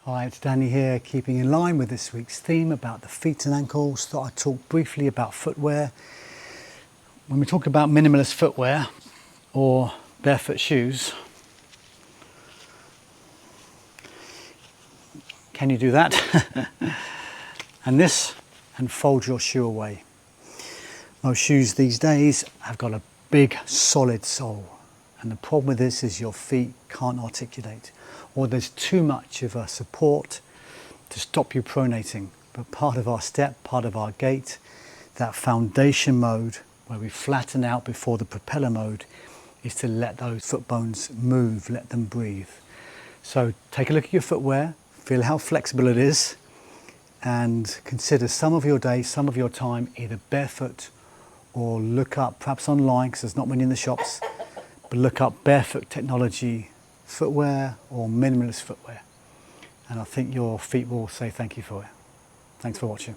Hi, it's Danny here, keeping in line with this week's theme about the feet and ankles. Thought I'd talk briefly about footwear. When we talk about minimalist footwear or barefoot shoes, can you do that? and fold your shoe away. Most shoes these days have got a big solid sole, and the problem with this is your feet can't articulate, or there's too much of a support to stop you pronating. But part of our step, part of our gait, that foundation mode where we flatten out before the propeller mode, is to let those foot bones move, let them breathe. So take a look at your footwear, feel how flexible it is, and consider some of your day, some of your time either barefoot, or look up, perhaps online, because there's not many in the shops, but look up barefoot technology footwear or minimalist footwear. And I think your feet will say thank you for it. Thanks for watching.